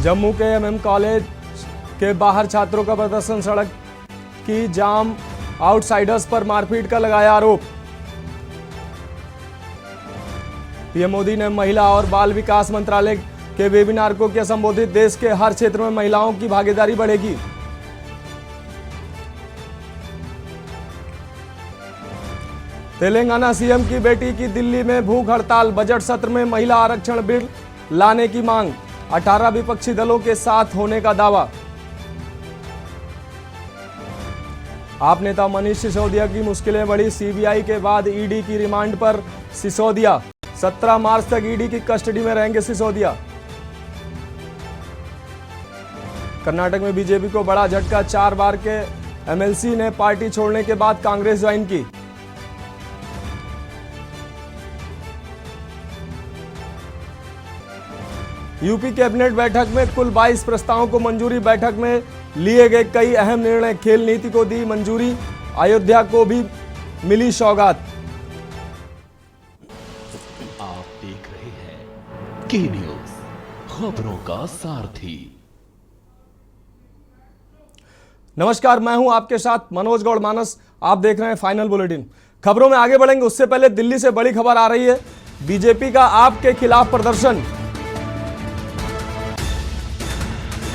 जम्मू के MM college के बाहर छात्रों का प्रदर्शन, सड़क की जाम, आउटसाइडर्स पर मारपीट का लगाया आरोप। पीएम मोदी ने महिला और बाल विकास मंत्रालय के वेबिनार को किया संबोधित, देश के हर क्षेत्र में महिलाओं की भागीदारी बढ़ेगी। तेलंगाना सीएम की बेटी की दिल्ली में भूख हड़ताल, बजट सत्र में महिला आरक्षण बिल लाने की मांग, 18 विपक्षी दलों के साथ होने का दावा। आप नेता मनीष सिसोदिया की मुश्किलें बढ़ी, सीबीआई के बाद ईडी की रिमांड पर सिसोदिया, 17 मार्च तक ईडी की कस्टडी में रहेंगे सिसोदिया। कर्नाटक में बीजेपी को बड़ा झटका, 4 बार के एमएलसी ने पार्टी छोड़ने के बाद कांग्रेस ज्वाइन की। यूपी कैबिनेट बैठक में कुल 22 प्रस्तावों को मंजूरी, बैठक में लिए गए कई अहम निर्णय, खेल नीति को दी मंजूरी, अयोध्या को भी मिली सौगात। आप देख रहे हैं के न्यूज, खबरों का सारथी। नमस्कार, मैं हूं आपके साथ मनोज गौड़ मानस। आप देख रहे हैं फाइनल बुलेटिन। खबरों में आगे बढ़ेंगे उससे पहले दिल्ली से बड़ी खबर आ रही है, बीजेपी का आप के खिलाफ प्रदर्शन,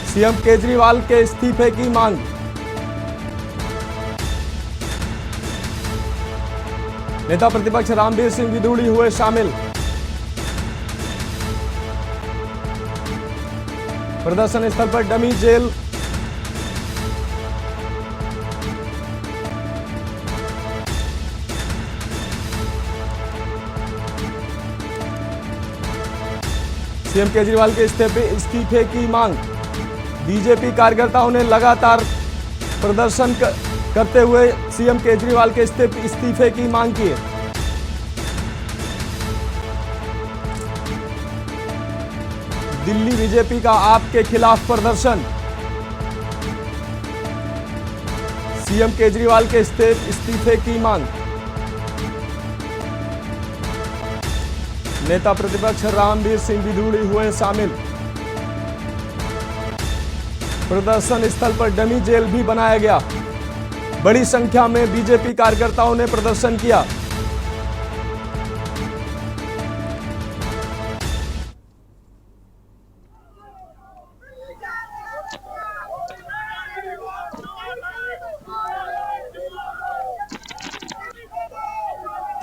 सीएम केजरीवाल के इस्तीफे की मांग। नेता प्रतिपक्ष रामवीर सिंह विधूड़ी हुए शामिल। प्रदर्शन स्थल पर डमी जेल, सीएम केजरीवाल के इस्तीफे की मांग। बीजेपी कार्यकर्ताओं ने लगातार प्रदर्शन करते हुए सीएम केजरीवाल के इस्तीफे की मांग की है। दिल्ली बीजेपी का आपके खिलाफ प्रदर्शन, सीएम केजरीवाल के इस्तीफे की मांग। नेता प्रतिपक्ष रामवीर सिंह विधूड़ी हुए शामिल। प्रदर्शन स्थल पर डमी जेल भी बनाया गया। बड़ी संख्या में बीजेपी कार्यकर्ताओं ने प्रदर्शन किया।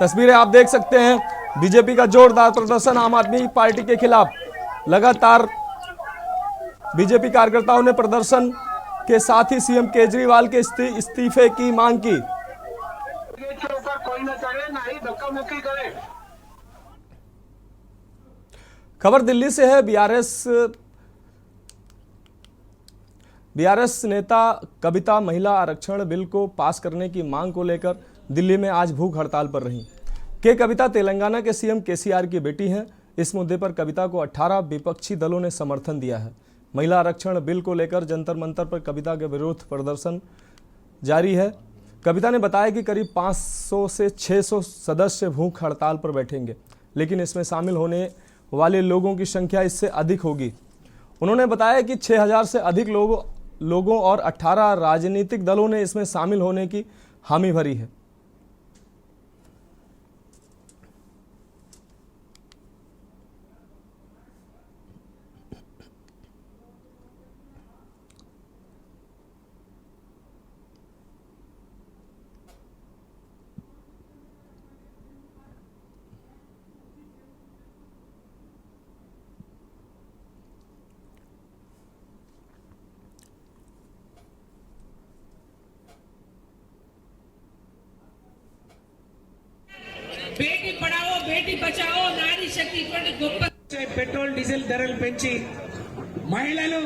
तस्वीरें आप देख सकते हैं, बीजेपी का जोरदार प्रदर्शन आम आदमी पार्टी के खिलाफ। लगातार बीजेपी कार्यकर्ताओं ने प्रदर्शन के साथ ही सीएम केजरीवाल के इस्तीफे की मांग की। कोई न चढ़े, ना ही धक्का मुक्की करे। खबर दिल्ली से है। बीआरएस नेता कविता महिला आरक्षण बिल को पास करने की मांग को लेकर दिल्ली में आज भूख हड़ताल पर रही। कविता तेलंगाना के सीएम केसीआर की बेटी हैं। इस मुद्दे पर कविता को 18 विपक्षी दलों ने समर्थन दिया है। महिला आरक्षण बिल को लेकर जंतर मंतर पर कविता के विरोध प्रदर्शन जारी है। कविता ने बताया कि करीब 500 से 600 सदस्य भूख हड़ताल पर बैठेंगे, लेकिन इसमें शामिल होने वाले लोगों की संख्या इससे अधिक होगी। उन्होंने बताया कि 6000 से अधिक लोगों और 18 राजनीतिक दलों ने इसमें शामिल होने की हामी भरी है। బేటీ పడావో బేటీ బచావో నారీ శక్తి ఇటువంటి గొప్ప పెట్రోల్ డీజిల్ ధరలు పెంచి మహిళలు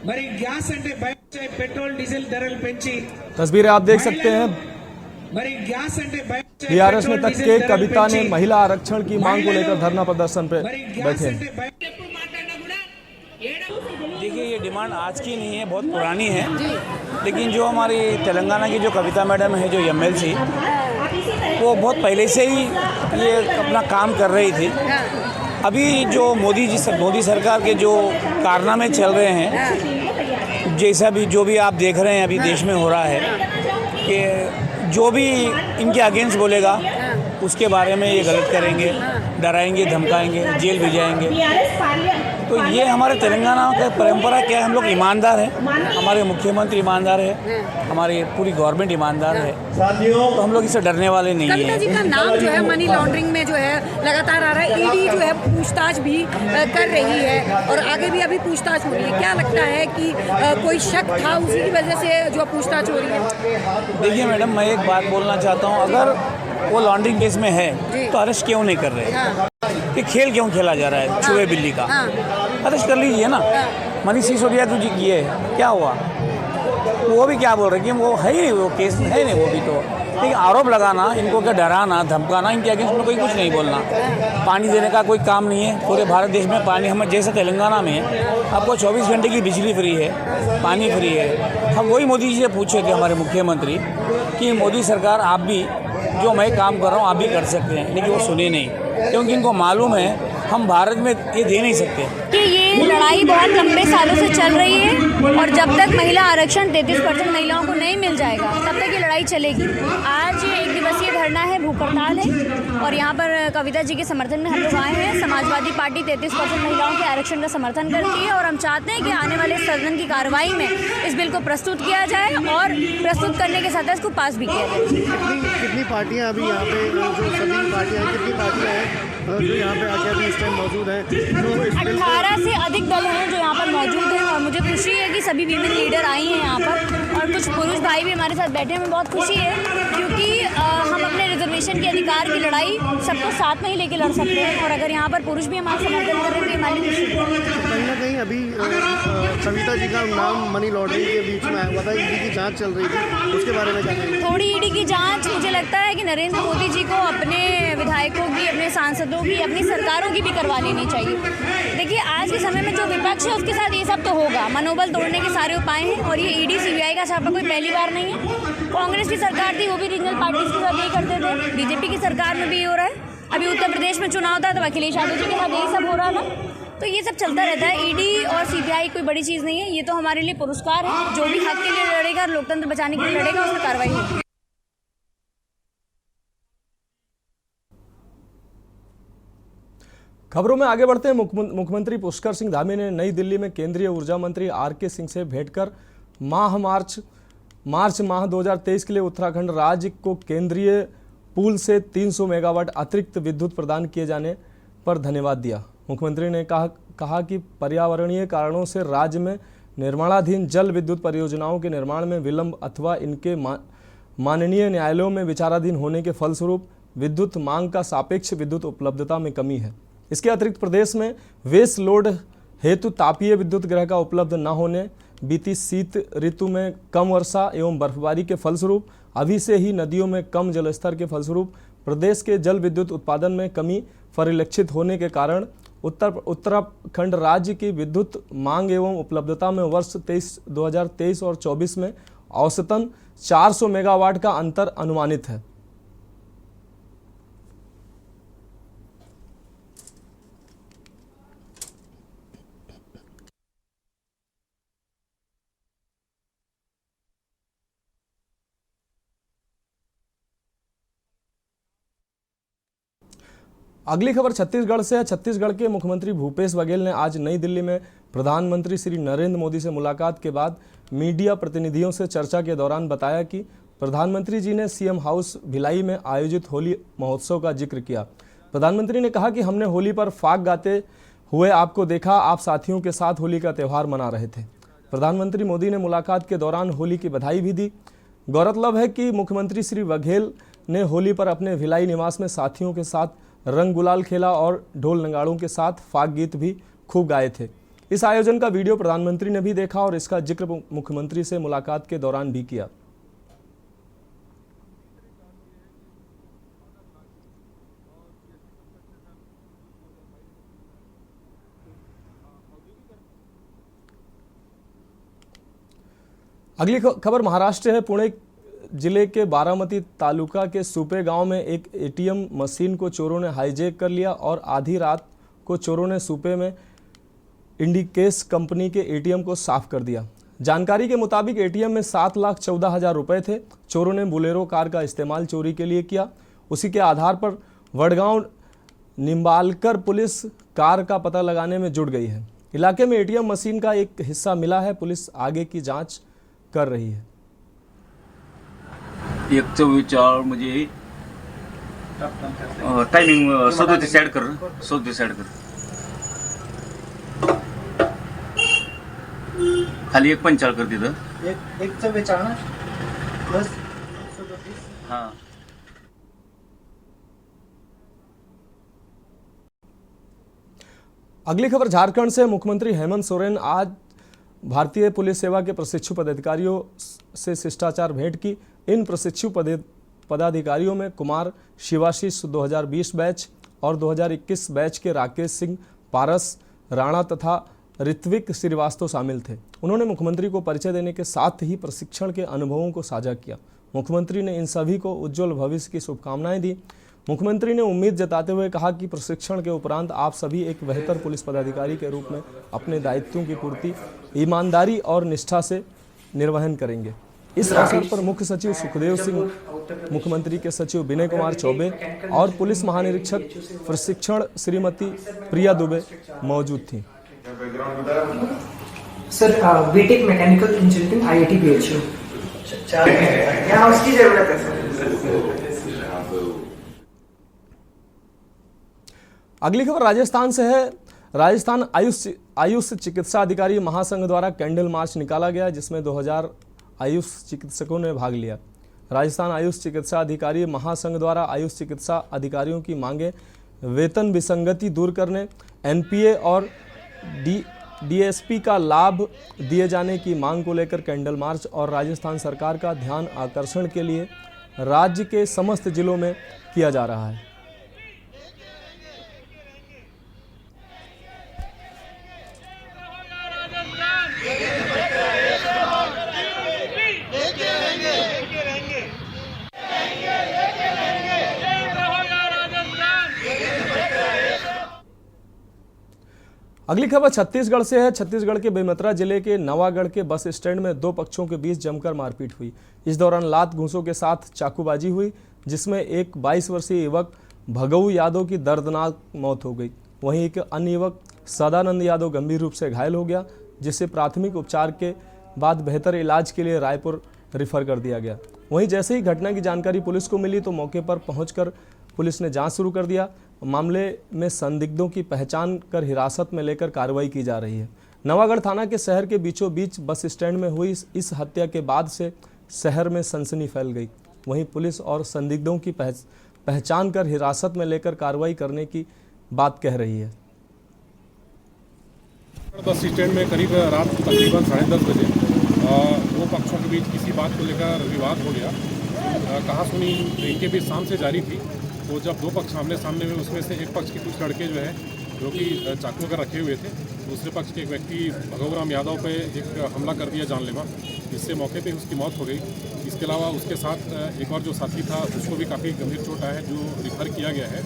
మరి గ్యాస్ అంటే పెట్రోల్ డీజిల్ ధరలు పెంచి तस्वीरें आप देख सकते हैं। మరి గ్యాస్ అంటే बीआरएस में तक के कविता ने महिला आरक्षण की मांग को लेकर धरना प्रदर्शन पे बैठे। देखिए, ये डिमांड आज की नहीं है, बहुत पुरानी है। लेकिन जो हमारी तेलंगाना की जो कविता मैडम है, जो एमएलसी, वो बहुत पहले से ही ये अपना काम कर रही थी। अभी जो मोदी सरकार के जो कारनामे चल रहे हैं, जैसा भी जो भी आप देख रहे हैं अभी देश में हो रहा है, कि जो भी इनके अगेंस्ट बोलेगा उसके बारे में ये गलत करेंगे, डराएंगे, धमकाएंगे, जेल भी जाएंगे। तो ये हमारे तेलंगाना का परंपरा क्या है, हम लोग ईमानदार हैं, हमारे मुख्यमंत्री ईमानदार है, हमारी पूरी गवर्नमेंट ईमानदार है, तो हम लोग इससे डरने वाले नहीं हैं। कविता जी का नाम जो है मनी लॉन्ड्रिंग में जो है लगातार आ रहा है, ईडी जो है पूछताछ भी कर रही है और आगे भी अभी पूछताछ हो रही है। क्या लगता है कि कोई शक था उसी की वजह से जो पूछताछ हो रही है? देखिए मैडम, मैं एक बात बोलना चाहता हूँ, अगर वो लॉन्ड्रिंग केस में है तो अरेस्ट क्यों नहीं कर रहे? कि खेल क्यों खेला जा रहा है चूहे बिल्ली का? अरेस्ट कर लीजिए ना। मनीष सिसोदिया को जी किए, क्या हुआ? वो भी क्या बोल रहे कि वो है ही नहीं, वो केस है नहीं वो भी। तो लेकिन आरोप लगाना, इनको क्या डराना, धमकाना, इनके अगेंस्ट में कोई कुछ नहीं बोलना। पानी देने का कोई काम नहीं है पूरे भारत देश में। पानी हम जैसे तेलंगाना में आपको 24 घंटे की बिजली फ्री है, पानी फ्री है। हम वही मोदी जी से पूछे थे हमारे मुख्यमंत्री कि मोदी सरकार आप भी जो मैं काम कर रहा हूँ आप भी कर सकते हैं, लेकिन वो सुने नहीं, क्योंकि इनको मालूम है हम भारत में ये दे नहीं सकते। कि ये लड़ाई बहुत लंबे सालों से चल रही है और जब तक महिला आरक्षण 33% महिलाओं को नहीं मिल जाएगा तब तक ये लड़ाई चलेगी। आज एक दिवसीय धरना है, भूख हड़ताल है और यहाँ पर कविता जी के समर्थन में हम लोग आए हैं। समाजवादी पार्टी 33% महिलाओं के आरक्षण का समर्थन करती है और हम चाहते हैं कि आने वाले सदन की कार्रवाई में इस बिल को प्रस्तुत किया जाए और प्रस्तुत करने के साथ इसको पास भी किया जाए। कितनी पार्टियाँ अभी यहाँ पे जो सभी पार्टियाँ कितनी पार्टियाँ हैं जो यहाँ पे आके अभी इस टाइम मौजूद हैं? 18 से अधिक दल हैं जो यहाँ पर मौजूद हैं और मुझे खुशी है कि सभी वीमेन लीडर आई हैं यहाँ पर और कुछ पुरुष भाई भी हमारे साथ बैठे हैं। हमें बहुत खुशी है क्योंकि हम अपने रिजर्वेशन के अधिकार की लड़ाई सबको साथ में ही लेके लड़ सकते हैं और अगर यहाँ पर पुरुष भी हमारा समर्थन कर रहे हैं तो हमारी खुशी है। कहीं ना कहीं अभी कविता जी का नाम मनी लॉन्ड्रिंग के बीच में आया हुआ था, ईडी की जाँच चल रही थी, उसके बारे में क्या कहेंगे? थोड़ी ईडी की जाँच, मुझे लगता है कि नरेंद्र मोदी जी को अपने विधायकों की, अपने सांसदों की, अपनी सरकारों की भी करवा लेनी चाहिए। देखिए आज के समय में जो विपक्ष है उसके साथ ये सब तो होगा, मनोबल तोड़ने के सारे उपाय हैं और ये ईडी सीबीआई का छापा कोई पहली बार नहीं है। कांग्रेस की सरकार थी वो भी रीजनल पार्टीज के साथ यही करते थे, बीजेपी की सरकार में भी ये हो रहा है। अभी उत्तर प्रदेश में चुनाव था तो अखिलेश यादव जी के साथ यही सब हो रहा था। तो ये सब चलता रहता है। ईडी और सीबीआई कोई बड़ी चीज़ नहीं है, ये तो हमारे लिए पुरस्कार है। जो भी हक के लिए लड़ेगा, लोकतंत्र बचाने के लिए लड़ेगा, उस पर कार्रवाई होगी। खबरों में आगे बढ़ते हैं। मुख्यमंत्री पुष्कर सिंह धामी ने नई दिल्ली में केंद्रीय ऊर्जा मंत्री आर.के. सिंह से भेंट कर मार्च माह 2023 के लिए उत्तराखंड राज्य को केंद्रीय पूल से 300 मेगावाट अतिरिक्त विद्युत प्रदान किए जाने पर धन्यवाद दिया। मुख्यमंत्री ने कहा कि पर्यावरणीय कारणों से राज्य में निर्माणाधीन जल विद्युत परियोजनाओं के निर्माण में विलंब अथवा इनके माननीय न्यायालयों में विचाराधीन होने के फलस्वरूप विद्युत मांग का सापेक्ष विद्युत उपलब्धता में कमी है। इसके अतिरिक्त प्रदेश में वेस्ट लोड हेतु तापीय विद्युत ग्रह का उपलब्ध न होने, बीती शीत ऋतु में कम वर्षा एवं बर्फबारी के फलस्वरूप, अभी से ही नदियों में कम जलस्तर के फलस्वरूप प्रदेश के जल विद्युत उत्पादन में कमी परिलक्षित होने के कारण उत्तराखंड राज्य की विद्युत मांग एवं उपलब्धता में वर्ष 2023 और 24 में औसतन 400 मेगावाट का अंतर अनुमानित है। अगली खबर छत्तीसगढ़ से है। छत्तीसगढ़ के मुख्यमंत्री भूपेश बघेल ने आज नई दिल्ली में प्रधानमंत्री श्री नरेंद्र मोदी से मुलाकात के बाद मीडिया प्रतिनिधियों से चर्चा के दौरान बताया कि प्रधानमंत्री जी ने सीएम हाउस भिलाई में आयोजित होली महोत्सव का जिक्र किया। प्रधानमंत्री ने कहा कि हमने होली पर फाग गाते हुए आपको देखा, आप साथियों के साथ होली का त्यौहार मना रहे थे। प्रधानमंत्री मोदी ने मुलाकात के दौरान होली की बधाई भी दी। गौरतलब है कि मुख्यमंत्री श्री बघेल ने होली पर अपने भिलाई निवास में साथियों के साथ रंग गुलाल खेला और ढोल नगाड़ों के साथ फाग गीत भी खूब गाए थे। इस आयोजन का वीडियो प्रधानमंत्री ने भी देखा और इसका जिक्र मुख्यमंत्री से मुलाकात के दौरान भी किया। अगली खबर महाराष्ट्र है। पुणे जिले के बारामती तालुका के सुपे गांव में एक एटीएम मशीन को चोरों ने हाईजैक कर लिया और आधी रात को चोरों ने सूपे में इंडिकेस कंपनी के एटीएम को साफ कर दिया। जानकारी के मुताबिक एटीएम में 7,14,000 रुपए थे। चोरों ने बोलेरो कार का इस्तेमाल चोरी के लिए किया। उसी के आधार पर वडगांव निम्बालकर पुलिस कार का पता लगाने में जुट गई है। इलाके में एटीएम मशीन का एक हिस्सा मिला है। पुलिस आगे की जांच कर रही है। 1:24 मुझे टाइमिंग 1:30 कर खाली 1:45 कर तिथं 1:42 प्लस हां। अगली खबर झारखंड से। मुख्यमंत्री हेमंत सोरेन आज भारतीय पुलिस सेवा के प्रशिक्षु पदाधिकारियों से शिष्टाचार भेंट की। इन प्रशिक्षु पदाधिकारियों में कुमार शिवाशीष 2020 बैच और 2021 बैच के राकेश सिंह, पारस राणा तथा ऋत्विक श्रीवास्तव शामिल थे। उन्होंने मुख्यमंत्री को परिचय देने के साथ ही प्रशिक्षण के अनुभवों को साझा किया। मुख्यमंत्री ने इन सभी को उज्जवल भविष्य की शुभकामनाएं दी। मुख्यमंत्री ने उम्मीद जताते हुए कहा कि प्रशिक्षण के उपरांत आप सभी एक बेहतर पुलिस पदाधिकारी के रूप में अपने दायित्वों की पूर्ति ईमानदारी और निष्ठा से निर्वहन करेंगे। इस अवसर पर मुख्य सचिव सुखदेव सिंह, मुख्यमंत्री के सचिव विनय कुमार चौबे और पुलिस महानिरीक्षक प्रशिक्षण श्रीमती प्रिया दुबे मौजूद थी। Sir BTech mechanical engineering IIT BHU यहाँ उसकी जरूरत है सर। अगली खबर राजस्थान से है। राजस्थान आयुष चिकित्सा अधिकारी महासंघ द्वारा कैंडल मार्च निकाला गया, जिसमें 2000 आयुष चिकित्सकों ने भाग लिया। राजस्थान आयुष चिकित्सा अधिकारी महासंघ द्वारा आयुष चिकित्सा अधिकारियों की मांगे, वेतन विसंगति दूर करने, NPA और DSP का लाभ दिए जाने की मांग को लेकर कैंडल मार्च और राजस्थान सरकार का ध्यान आकर्षण के लिए राज्य के समस्त जिलों में किया जा रहा है। अगली खबर छत्तीसगढ़ से है। छत्तीसगढ़ के बेमेतरा जिले के नवागढ़ के बस स्टैंड में दो पक्षों के बीच जमकर मारपीट हुई। इस दौरान लात घूंसों के साथ चाकूबाजी हुई, जिसमें एक 22 वर्षीय युवक भगऊ यादव की दर्दनाक मौत हो गई। वहीं एक अन्य युवक सदानंद यादव गंभीर रूप से घायल हो गया, जिसे प्राथमिक उपचार के बाद बेहतर इलाज के लिए रायपुर रेफर कर दिया गया। वहीं जैसे ही घटना की जानकारी पुलिस को मिली तो मौके पर पहुंचकर पुलिस ने जांच शुरू कर दिया। मामले में संदिग्धों की पहचान कर हिरासत में लेकर कार्रवाई की जा रही है। नवागढ़ थाना के शहर के बीचों बीच बस स्टैंड में हुई इस हत्या के बाद से शहर में सनसनी फैल गई। वहीं पुलिस और संदिग्धों की पहचान कर हिरासत में लेकर कार्रवाई करने की बात कह रही है। बस स्टैंड में करीब रात तकरीबन 10:30 बजे दो पक्षों के बीच किसी बात को लेकर विवाद हो गया। कहासुनी इनके बीच शाम से जारी थी। तो जब दो पक्ष आमने सामने हुए, उसमें से एक पक्ष के कुछ लड़के जो कि चाकू कर रखे हुए थे, दूसरे पक्ष के एक व्यक्ति भगवराम यादव पे एक हमला कर दिया जानलेवा, जिससे मौके पे उसकी मौत हो गई। इसके अलावा उसके साथ एक और जो साथी था उसको भी काफ़ी गंभीर चोट आया है, जो रिफर किया गया है।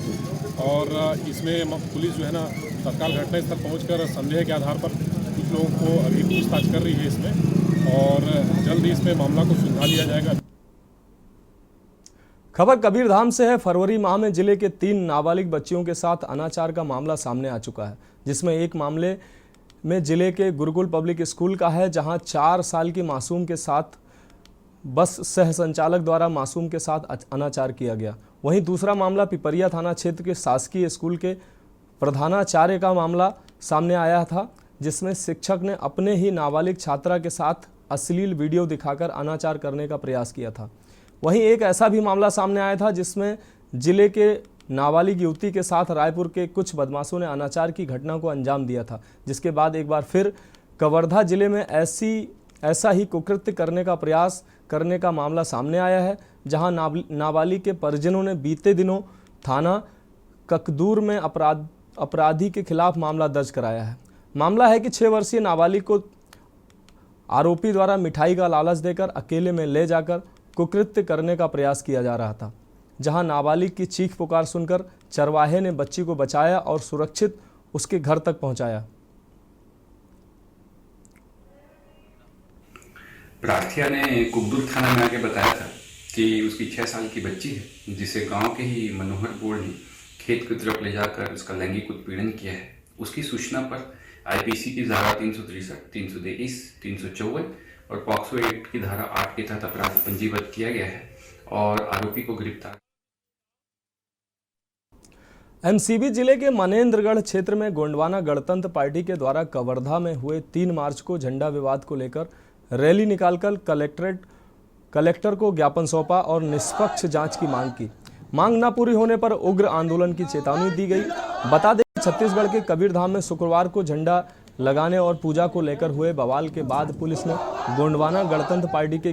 और इसमें पुलिस जो है ना तत्काल घटनास्थल पहुंचकर संदेह के आधार पर कुछ लोगों को अभी पूछताछ कर रही है इसमें, और जल्द ही इसमें मामला को सुलझा लिया जाएगा। खबर कबीरधाम से है। फरवरी माह में जिले के 3 नाबालिग बच्चियों के साथ अनाचार का मामला सामने आ चुका है, जिसमें एक मामले में जिले के गुरुकुल पब्लिक स्कूल का है, जहां 4 साल की मासूम के साथ बस सह संचालक द्वारा मासूम के साथ अनाचार किया गया। वहीं दूसरा मामला पिपरिया थाना क्षेत्र के शासकीय स्कूल के प्रधानाचार्य का मामला सामने आया था, जिसमें शिक्षक ने अपने ही नाबालिग छात्रा के साथ अश्लील वीडियो दिखाकर अनाचार करने का प्रयास किया था। वहीं एक ऐसा भी मामला सामने आया था जिसमें जिले के नाबालिग युवती के साथ रायपुर के कुछ बदमाशों ने अनाचार की घटना को अंजाम दिया था, जिसके बाद एक बार फिर कवर्धा जिले में ऐसा ही कुकृत्य करने का प्रयास करने का मामला सामने आया है, जहां नाबालिग के परिजनों ने बीते दिनों थाना ककदूर में अपराधी के खिलाफ मामला दर्ज कराया है। मामला है कि 6 वर्षीय नाबालिग को आरोपी द्वारा मिठाई का लालच देकर अकेले में ले जाकर कुकृत्य करने का प्रयास किया जा रहा था, जहां नाबालिग की चीख पुकार सुनकर चरवाहे ने बच्ची को बचाया और सुरक्षित उसके घर तक पहुंचाया। प्रार्थिया ने कुकदुर थाना में आके बताया था कि उसकी 6 साल की बच्ची है जिसे गांव के ही मनोहर बोल ने खेत की तरफ ले जाकर उसका लैंगिक उत्पीड़न किया है। उसकी सूचना पर आईपीसी की धारा 363, 323, 354 और पॉक्सो एक्ट की धारा 8 के तहत अपराध पंजीबद्ध किया गया है और आरोपी को गिरफ्तार। एमसीबी जिले के मनेन्द्रगढ़ क्षेत्र में गोंडवाना गणतंत्र पार्टी के द्वारा कवर्धा में हुए 3 मार्च को झंडा विवाद को लेकर रैली निकालकर कलेक्टर को ज्ञापन सौंपा और निष्पक्ष जांच की मांग की। मांग न पूरी होने पर उग्र आंदोलन की चेतावनी दी गई। बता दें छत्तीसगढ़ के कबीरधाम में शुक्रवार को झंडा लगाने और पूजा को लेकर हुए बवाल के बाद पुलिस ने गोंडवाना गणतंत्र पार्टी के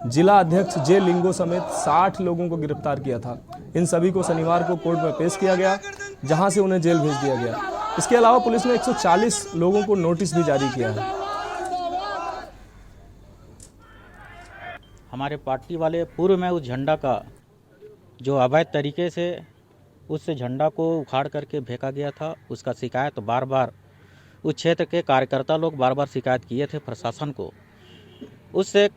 जिला अध्यक्ष जे लिंगो समेत 60 लोगों को गिरफ्तार किया था। इन सभी को शनिवार को कोर्ट में पेश किया गया, जहां से उन्हें जेल भेज दिया गया। इसके अलावा पुलिस ने 140 लोगों को नोटिस भी जारी किया है। हमारे पार्टी वाले पूर्व में उस झंडा का जो अवैध तरीके से उस झंडा को उखाड़ करके फेंका गया था, उसका शिकायत बार बार उस क्षेत्र के कार्यकर्ता लोग बार बार शिकायत किए थे प्रशासन को। उससे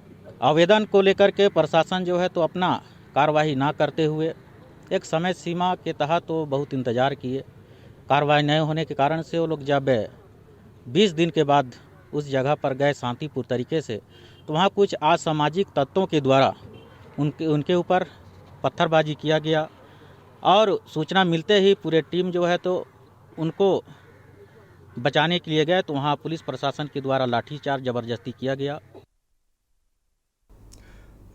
आवेदन को लेकर के प्रशासन जो है तो अपना कार्रवाई ना करते हुए एक समय सीमा के तहत तो बहुत इंतज़ार किए। कार्रवाई नहीं होने के कारण से वो लोग जब 20 दिन के बाद उस जगह पर गए शांतिपूर्ण तरीके से, तो वहाँ कुछ असामाजिक तत्वों के द्वारा उनके ऊपर पत्थरबाजी किया गया और सूचना मिलते ही पूरे टीम जो है तो उनको बचाने के लिए गए, तो वहाँ पुलिस प्रशासन के द्वारा लाठीचार्ज जबरदस्ती किया गया।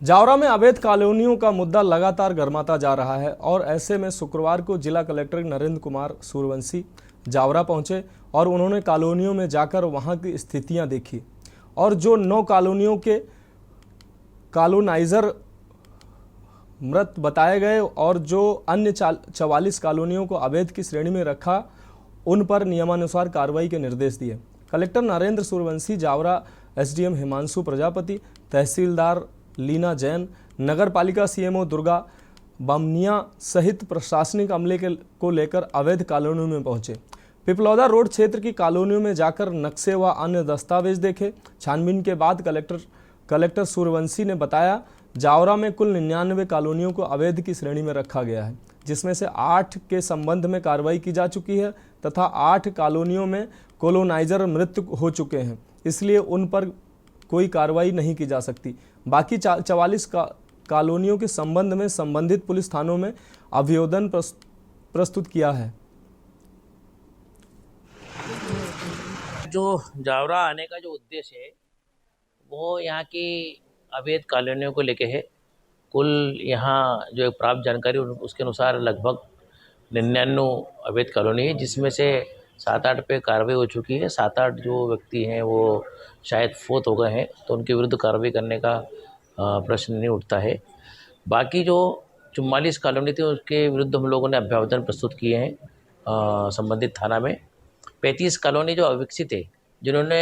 जावरा में अवैध कॉलोनियों का मुद्दा लगातार गर्माता जा रहा है और ऐसे में शुक्रवार को जिला कलेक्टर नरेंद्र कुमार सूर्यवंशी जावरा पहुंचे और उन्होंने कॉलोनियों में जाकर वहां की स्थितियां देखी और जो 9 कॉलोनियों के कॉलोनाइजर मृत बताए गए और जो अन्य 44 कॉलोनियों को अवैध की श्रेणी में रखा, उन पर नियमानुसार कार्रवाई के निर्देश दिए। कलेक्टर नरेंद्र सूर्यवंशी जावरा, एसडीएम हिमांशु प्रजापति, तहसीलदार लीना जैन, नगर पालिका सीएमओ दुर्गा बामनिया सहित प्रशासनिक अमले को लेकर अवैध कॉलोनियों में पहुंचे। पिपलौदा रोड क्षेत्र की कॉलोनियों में जाकर नक्शे व अन्य दस्तावेज देखे। छानबीन के बाद कलेक्टर सूर्यवंशी ने बताया, जावरा में कुल 99 कॉलोनियों को अवैध की श्रेणी में रखा गया है, जिसमें से 8 के संबंध में कार्रवाई की जा चुकी है तथा 8 कॉलोनियों में कोलोनाइजर मृत हो चुके हैं, इसलिए उन पर कोई कार्रवाई नहीं की जा सकती। बाकी 44 कॉलोनियों के संबंध में संबंधित पुलिस थानों में अभियोजन प्रस्तुत किया है। जो जावरा आने का जो उद्देश्य है वो यहाँ की अवैध कॉलोनियों को लेके है। कुल यहाँ जो एक प्राप्त जानकारी उसके अनुसार लगभग 99 अवैध कॉलोनी है, जिसमें से 7-8 पे कार्रवाई हो चुकी है। 7-8 जो व्यक्ति हैं वो शायद फोत हो गए हैं, तो उनके विरुद्ध कार्रवाई करने का प्रश्न नहीं उठता है। बाकी जो 44 कॉलोनी थी उसके विरुद्ध हम लोगों ने अभ्यावेदन प्रस्तुत किए हैं संबंधित थाना में। 35 कॉलोनी जो अविकसित है, जिन्होंने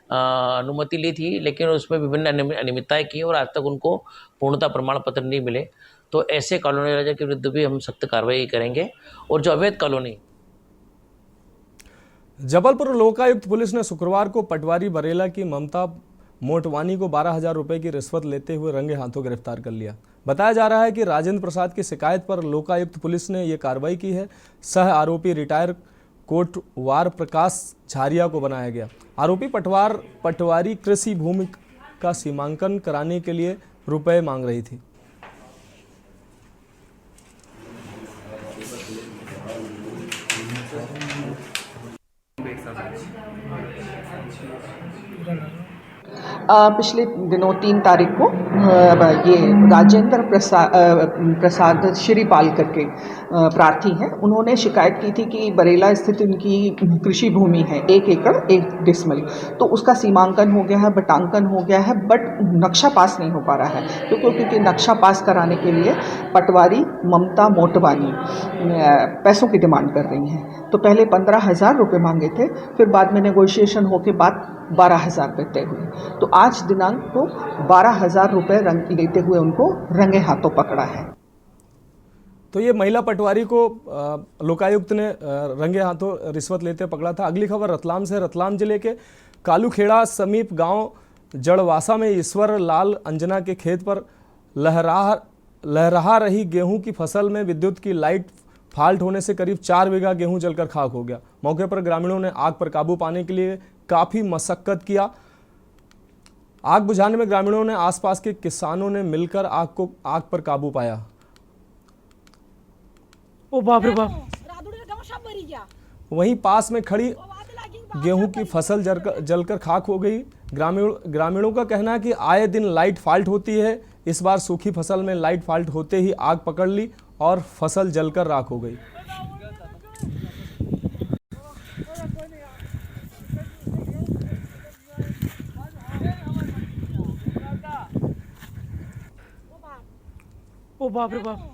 अनुमति ली थी लेकिन उसमें विभिन्न अनियमितताएं की और आज तक उनको पूर्णता प्रमाण पत्र नहीं मिले, तो ऐसे कॉलोनी राजा के विरुद्ध भी हम सख्त कार्रवाई करेंगे। और जो अवैध कॉलोनी जबलपुर लोकायुक्त पुलिस ने शुक्रवार को पटवारी बरेला की ममता मोटवानी को 12,000 रुपए की रिश्वत लेते हुए रंगे हाथों गिरफ्तार कर लिया। बताया जा रहा है कि राजेंद्र प्रसाद की शिकायत पर लोकायुक्त पुलिस ने यह कार्रवाई की है। सह आरोपी रिटायर कोटवार प्रकाश झारिया को बनाया गया। आरोपी पटवारी कृषि भूमि का सीमांकन कराने के लिए रुपए मांग रही थी। पिछले दिनों 3 तारीख को ये राजेंद्र प्रसाद श्रीपाल करके प्रार्थी हैं, उन्होंने शिकायत की थी कि बरेला स्थित उनकी कृषि भूमि है 1 एकड़ 1 डिसमिल, तो उसका सीमांकन हो गया है, बटांकन हो गया है, बट नक्शा पास नहीं हो पा रहा है। क्योंकि नक्शा पास कराने के लिए पटवारी ममता मोटवानी पैसों की डिमांड कर रही हैं। तो पहले 15,000 रुपये मांगे थे, फिर बाद में नेगोशिएशन होके बाद 12,000 रुपये तय हुए। तो आज दिनांक को 12,000 रुपये लेते हुए उनको रंगे हाथों पकड़ा है। तो ये महिला पटवारी को लोकायुक्त ने रंगे हाथों रिश्वत लेते पकड़ा था। अगली खबर रतलाम से। रतलाम जिले के कालूखेड़ा समीप गांव जड़वासा में ईश्वर लाल अंजना के खेत पर लहरा रही गेहूं की फसल में विद्युत की लाइट फॉल्ट होने से करीब 4 बीघा गेहूं जलकर खाक हो गया। मौके पर ग्रामीणों ने आग पर काबू पाने के लिए काफी मशक्कत किया। आग बुझाने में ग्रामीणों ने आसपास के किसानों ने मिलकर आग पर काबू पाया। ओ बाप रे बाप। वहीं पास में खड़ी गेहूं की फसल जलकर खाक हो गई। ग्रामीणों का कहना है कि आए दिन लाइट फॉल्ट होती है। इस बार सूखी फसल में लाइट फॉल्ट होते ही आग पकड़ ली और फसल जलकर राख हो गई। ओ बाप रे बाप।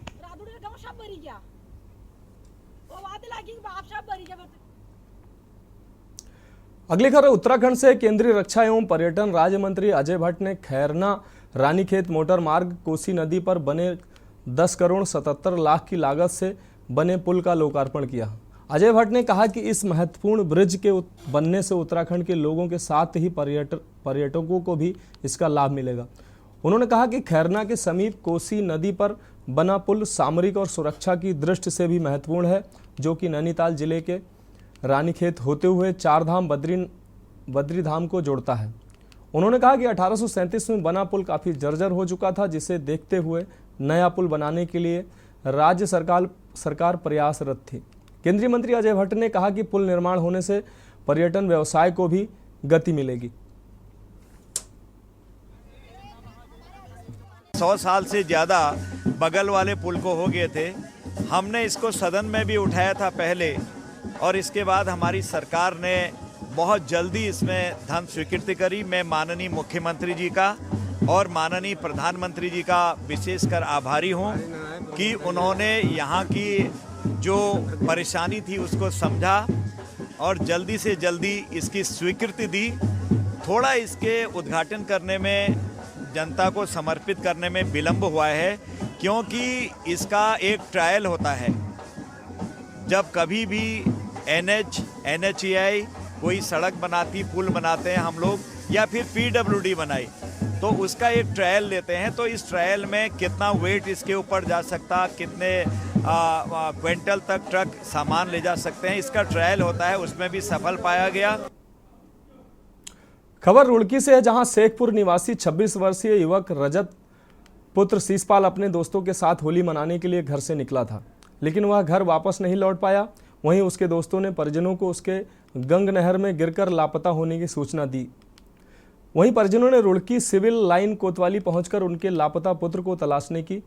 अगली खबर उत्तराखंड से। केंद्रीय रक्षा एवं पर्यटन राज्य मंत्री अजय भट्ट ने खैरना रानीखेत मोटर मार्ग कोसी नदी पर बने 10 करोड़ 77 लाख की लागत से बने पुल का लोकार्पण किया। अजय भट्ट ने कहा कि इस महत्वपूर्ण ब्रिज के बनने से उत्तराखंड के लोगों के साथ ही पर्यटकों को भी इसका लाभ मिलेगा। उन्होंने कहा कि खैरना के समीप कोसी नदी पर बना पुल सामरिक और सुरक्षा की दृष्टि से भी महत्वपूर्ण है, जो कि नैनीताल जिले के रानीखेत होते हुए चारधाम बद्रीधाम को जोड़ता है। उन्होंने कहा कि 1837 में बना पुल काफ़ी जर्जर हो चुका था, जिसे देखते हुए नया पुल बनाने के लिए राज्य सरकार प्रयासरत थी। केंद्रीय मंत्री अजय भट्ट ने कहा कि पुल निर्माण होने से पर्यटन व्यवसाय को भी गति मिलेगी। 100 साल से ज़्यादा बगल वाले पुल को हो गए थे। हमने इसको सदन में भी उठाया था पहले, और इसके बाद हमारी सरकार ने बहुत जल्दी इसमें धन स्वीकृति करी। मैं माननीय मुख्यमंत्री जी का और माननीय प्रधानमंत्री जी का विशेषकर आभारी हूं कि उन्होंने यहाँ की जो परेशानी थी उसको समझा और जल्दी से जल्दी इसकी स्वीकृति दी। थोड़ा इसके उद्घाटन करने में, जनता को समर्पित करने में विलंब हुआ है, क्योंकि इसका एक ट्रायल होता है। जब कभी भी NHAI कोई सड़क बनाती, पुल बनाते हैं हम लोग, या फिर PWD बनाई, तो उसका एक ट्रायल लेते हैं। तो इस ट्रायल में कितना वेट इसके ऊपर जा सकता, कितने क्विंटल तक ट्रक सामान ले जा सकते हैं, इसका ट्रायल होता है। उसमें भी सफल पाया गया। खबर रुड़की से है, जहां शेखपुर निवासी 26 वर्षीय युवक रजत पुत्र शीशपाल अपने दोस्तों के साथ होली मनाने के लिए घर से निकला था, लेकिन वह घर वापस नहीं लौट पाया। वहीं उसके दोस्तों ने परिजनों को उसके गंग नहर में गिरकर लापता होने की सूचना दी। वहीं परिजनों ने रुड़की सिविल लाइन कोतवाली पहुंचकर उनके लापता पुत्र को तलाशने की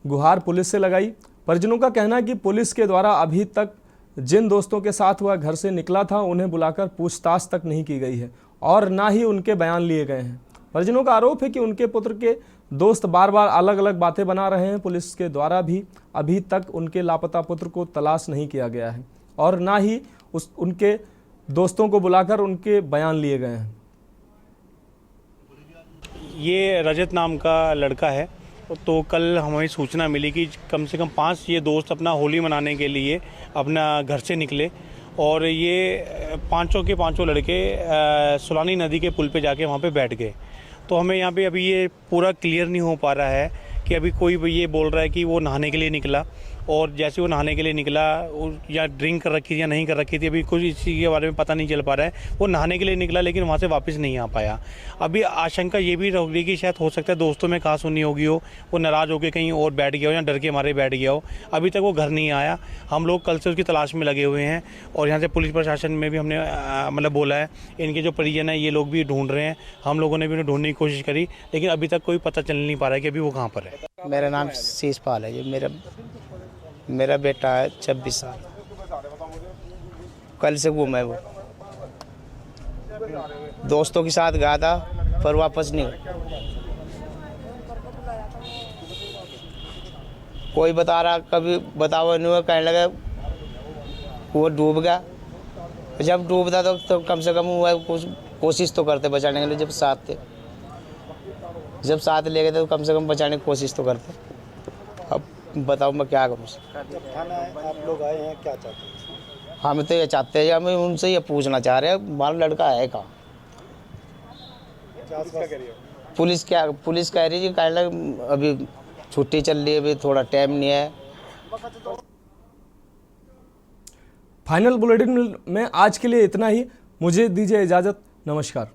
गुहार पुलिस से लगाई। परिजनों का कहना है कि पुलिस के द्वारा अभी तक जिन दोस्तों के साथ वह घर से निकला था उन्हें बुलाकर पूछताछ तक नहीं की गई है और ना ही उनके बयान लिए गए हैं। परिजनों का आरोप है कि उनके पुत्र के दोस्त बार बार अलग अलग बातें बना रहे हैं। पुलिस के द्वारा भी अभी तक उनके लापता पुत्र को तलाश नहीं किया गया है और ना ही उनके दोस्तों को बुलाकर उनके बयान लिए गए हैं। ये रजत नाम का लड़का है। तो कल हमें सूचना मिली कि कम से कम 5 ये दोस्त अपना होली मनाने के लिए अपना घर से निकले और ये पांचों के पांचों लड़के सुलानी नदी के पुल पे जाके वहाँ पे बैठ गए। तो हमें यहाँ पे अभी ये पूरा क्लियर नहीं हो पा रहा है कि अभी कोई ये बोल रहा है कि वो नहाने के लिए निकला, और जैसे वो नहाने के लिए निकला या ड्रिंक कर रखी थी या नहीं कर रखी थी, अभी कुछ इस चीज़ के बारे में पता नहीं चल पा रहा है। वो नहाने के लिए निकला लेकिन वहाँ से वापस नहीं आ पाया। अभी आशंका ये भी रही कि शायद हो सकता है दोस्तों में कहा सुनी होगी हो, वो नाराज़ होकर कहीं और बैठ गया हो या डर के मारे बैठ गया हो। अभी तक वो घर नहीं आया। हम लोग कल से उसकी तलाश में लगे हुए हैं और यहाँ से पुलिस प्रशासन में भी हमने मतलब बोला है, इनके जो परिजन है ये लोग भी ढूंढ रहे हैं। हम लोगों ने भी उन्हें ढूंढने की कोशिश करी, लेकिन अभी तक कोई पता चल नहीं पा रहा है कि अभी वो कहाँ पर है। मेरा नाम शीशपाल है। ये मेरा बेटा है 26 साल। कल से घूमा है वो, दोस्तों के साथ गया था पर वापस नहीं। कोई बता रहा, कभी बतावा नहीं हुआ, कहने लगा वो डूब गया। जब डूबता तो कम से कम वो कुछ कोशिश तो करते बचाने के लिए। जब साथ ले गए थे तो कम से कम बचाने की कोशिश तो करते। अब बताओ मैं क्या करूँ। थाना आप लोग आए हैं, क्या चाहते हैं? हम तो ये चाहते हैं, हमें उनसे ये पूछना चाह रहे हैं हमारा लड़का है कहाँ। पुलिस कह रही है कि अभी छुट्टी चल रही है, अभी थोड़ा टाइम नहीं है। फाइनल बुलेटिन में आज के लिए इतना ही। मुझे दीजिए इजाज़त। नमस्कार।